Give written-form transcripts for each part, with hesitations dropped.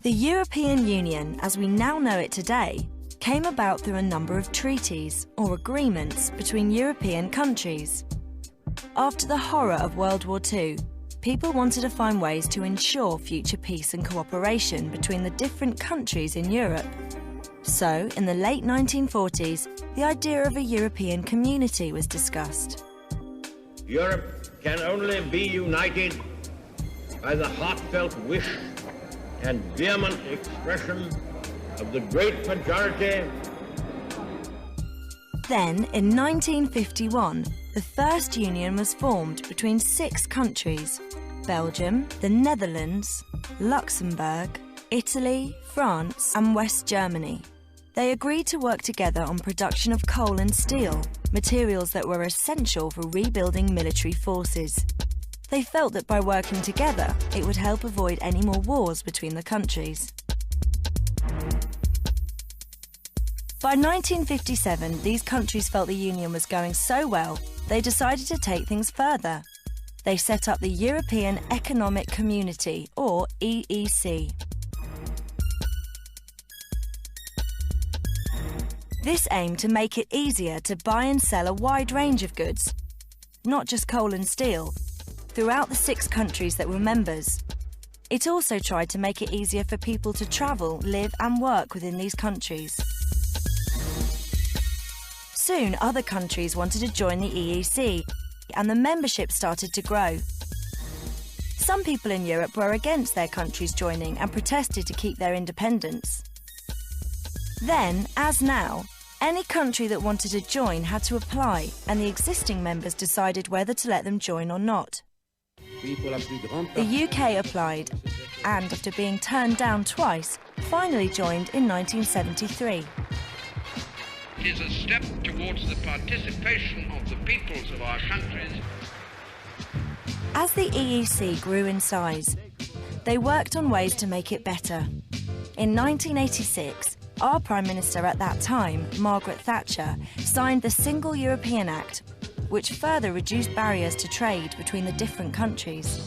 The European Union, as we now know it today, came about through a number of treaties or agreements between European countries. After the horror of World War II, people wanted to find ways to ensure future peace and cooperation between the different countries in Europe. So, in the late 1940s, the idea of a European community was discussed. Europe can only be united by the heartfelt wish and vehement expression of the great majority. Then, in 1951, the first union was formed between 6 countries: Belgium, the Netherlands, Luxembourg, Italy, France, and West Germany. They agreed to work together on production of coal and steel, materials that were essential for rebuilding military forces. They felt that by working together, it would help avoid any more wars between the countries. By 1957, these countries felt the union was going so well, they decided to take things further. They set up the European Economic Community, or EEC. This aimed to make it easier to buy and sell a wide range of goods, not just coal and steel, throughout the 6 countries that were members. It also tried to make it easier for people to travel, live and work within these countries. Soon, other countries wanted to join the EEC, and the membership started to grow. Some people in Europe were against their countries joining and protested to keep their independence. Then, as now, any country that wanted to join had to apply, and the existing members decided whether to let them join or not. The UK applied, and after being turned down twice, finally joined in 1973. It is a step towards the participation of the peoples of our countries. As the EEC grew in size, they worked on ways to make it better. In 1986, our Prime Minister at that time, Margaret Thatcher, signed the Single European Act, which further reduced barriers to trade between the different countries.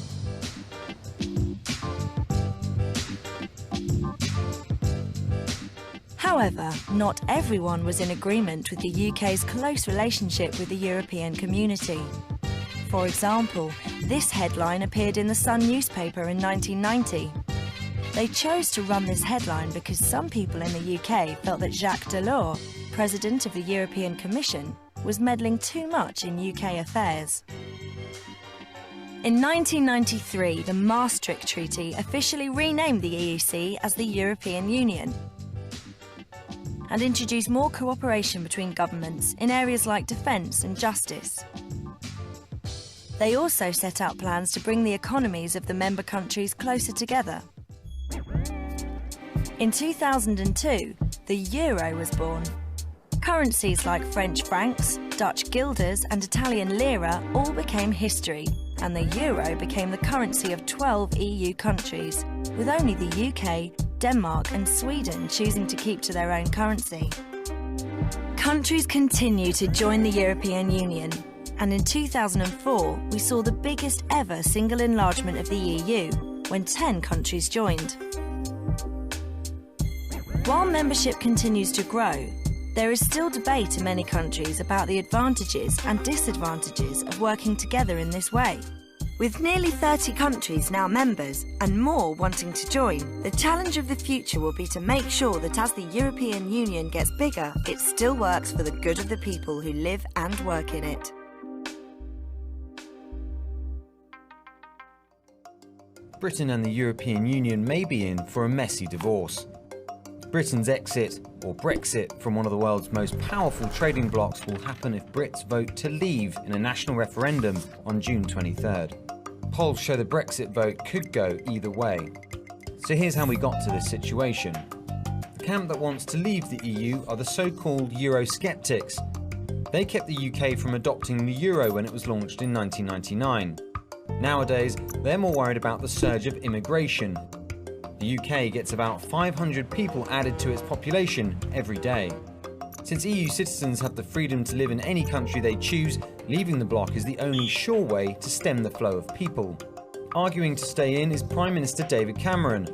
However, not everyone was in agreement with the UK's close relationship with the European community. For example, this headline appeared in the Sun newspaper in 1990. They chose to run this headline because some people in the UK felt that Jacques Delors, President of the European Commission, was meddling too much in UK affairs. In 1993, the Maastricht Treaty officially renamed the EEC as the European Union and introduced more cooperation between governments in areas like defence and justice. They also set out plans to bring the economies of the member countries closer together. In 2002, the euro was born. Currencies like French francs, Dutch guilders and Italian lira all became history, and the euro became the currency of 12 EU countries, with only the UK, Denmark and Sweden choosing to keep to their own currency. Countries continue to join the European Union, and in 2004 we saw the biggest ever single enlargement of the EU, when 10 countries joined. While membership continues to grow, there is still debate in many countries about the advantages and disadvantages of working together in this way. With nearly 30 countries now members and more wanting to join, the challenge of the future will be to make sure that as the European Union gets bigger, it still works for the good of the people who live and work in it. Britain and the European Union may be in for a messy divorce. Britain's exit, or Brexit, from one of the world's most powerful trading blocs will happen if Brits vote to leave in a national referendum on June 23rd. Polls show the Brexit vote could go either way. So here's how we got to this situation. The camp that wants to leave the EU are the so-called Eurosceptics. They kept the UK from adopting the euro when it was launched in 1999. Nowadays, they're more worried about the surge of immigration. The UK gets about 500 people added to its population every day. Since EU citizens have the freedom to live in any country they choose, leaving the bloc is the only sure way to stem the flow of people. Arguing to stay in is Prime Minister David Cameron.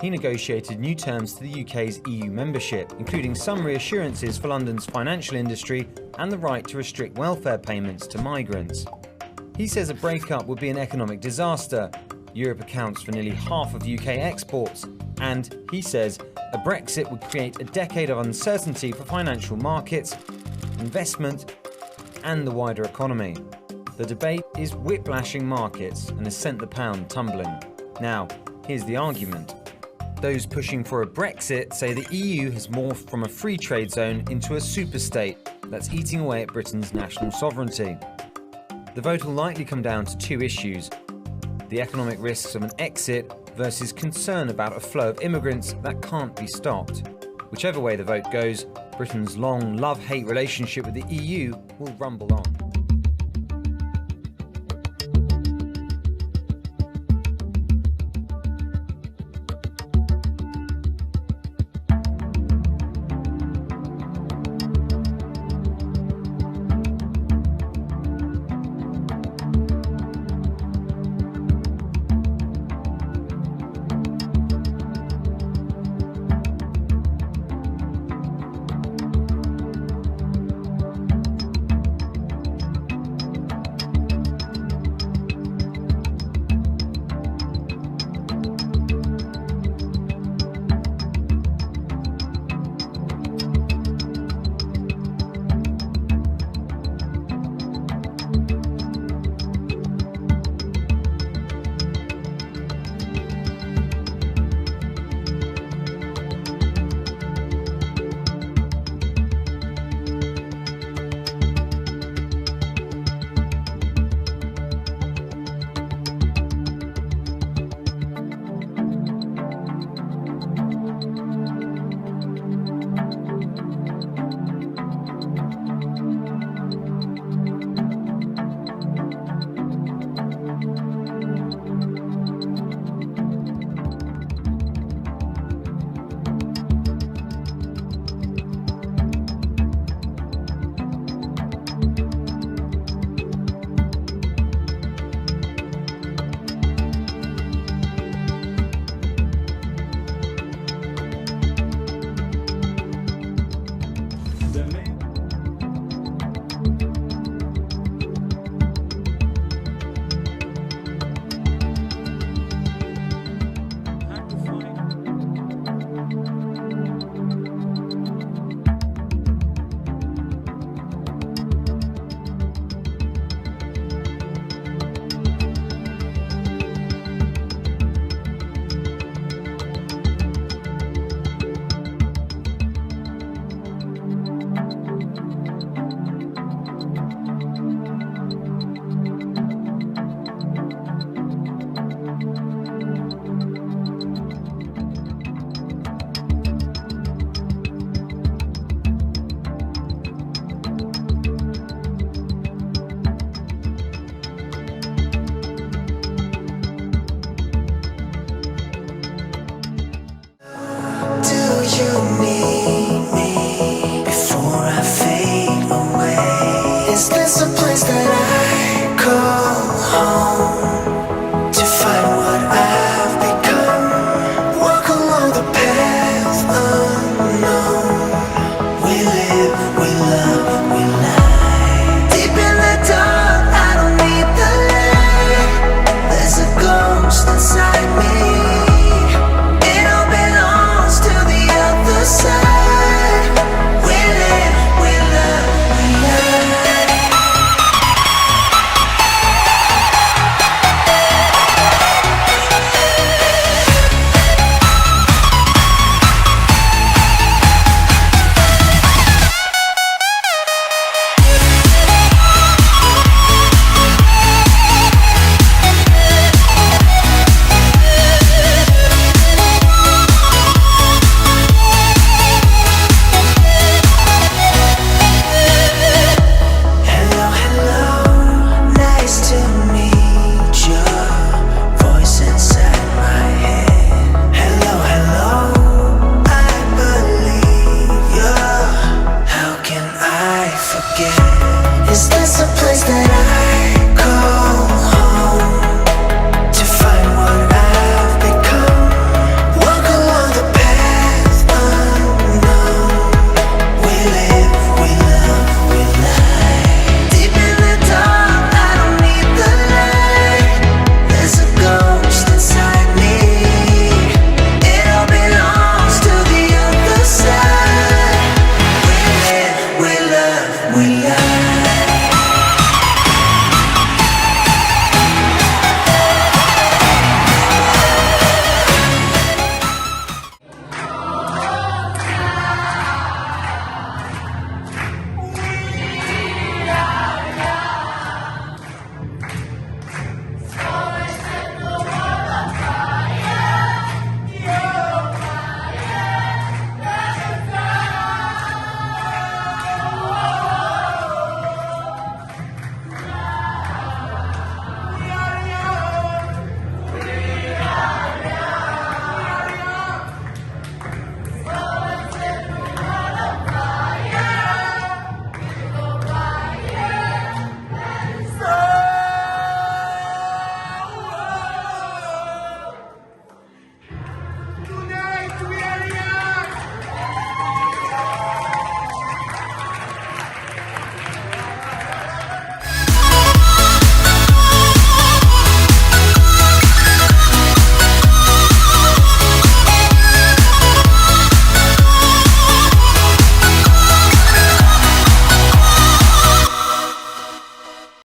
he negotiated new terms to the UK's EU membership, including some reassurances for London's financial industry and the right to restrict welfare payments to migrants. He says a breakup would be an economic disaster. Europe accounts for nearly half of UK exports, and, he says, a Brexit would create a decade of uncertainty for financial markets, investment, and the wider economy. The debate is whiplashing markets and has sent the pound tumbling. Now, here's the argument. Those pushing for a Brexit say the EU has morphed from a free trade zone into a superstate that's eating away at Britain's national sovereignty. The vote will likely come down to two issues: the economic risks of an exit versus concern about a flow of immigrants that can't be stopped. Whichever way the vote goes, Britain's long love-hate relationship with the EU will rumble on. you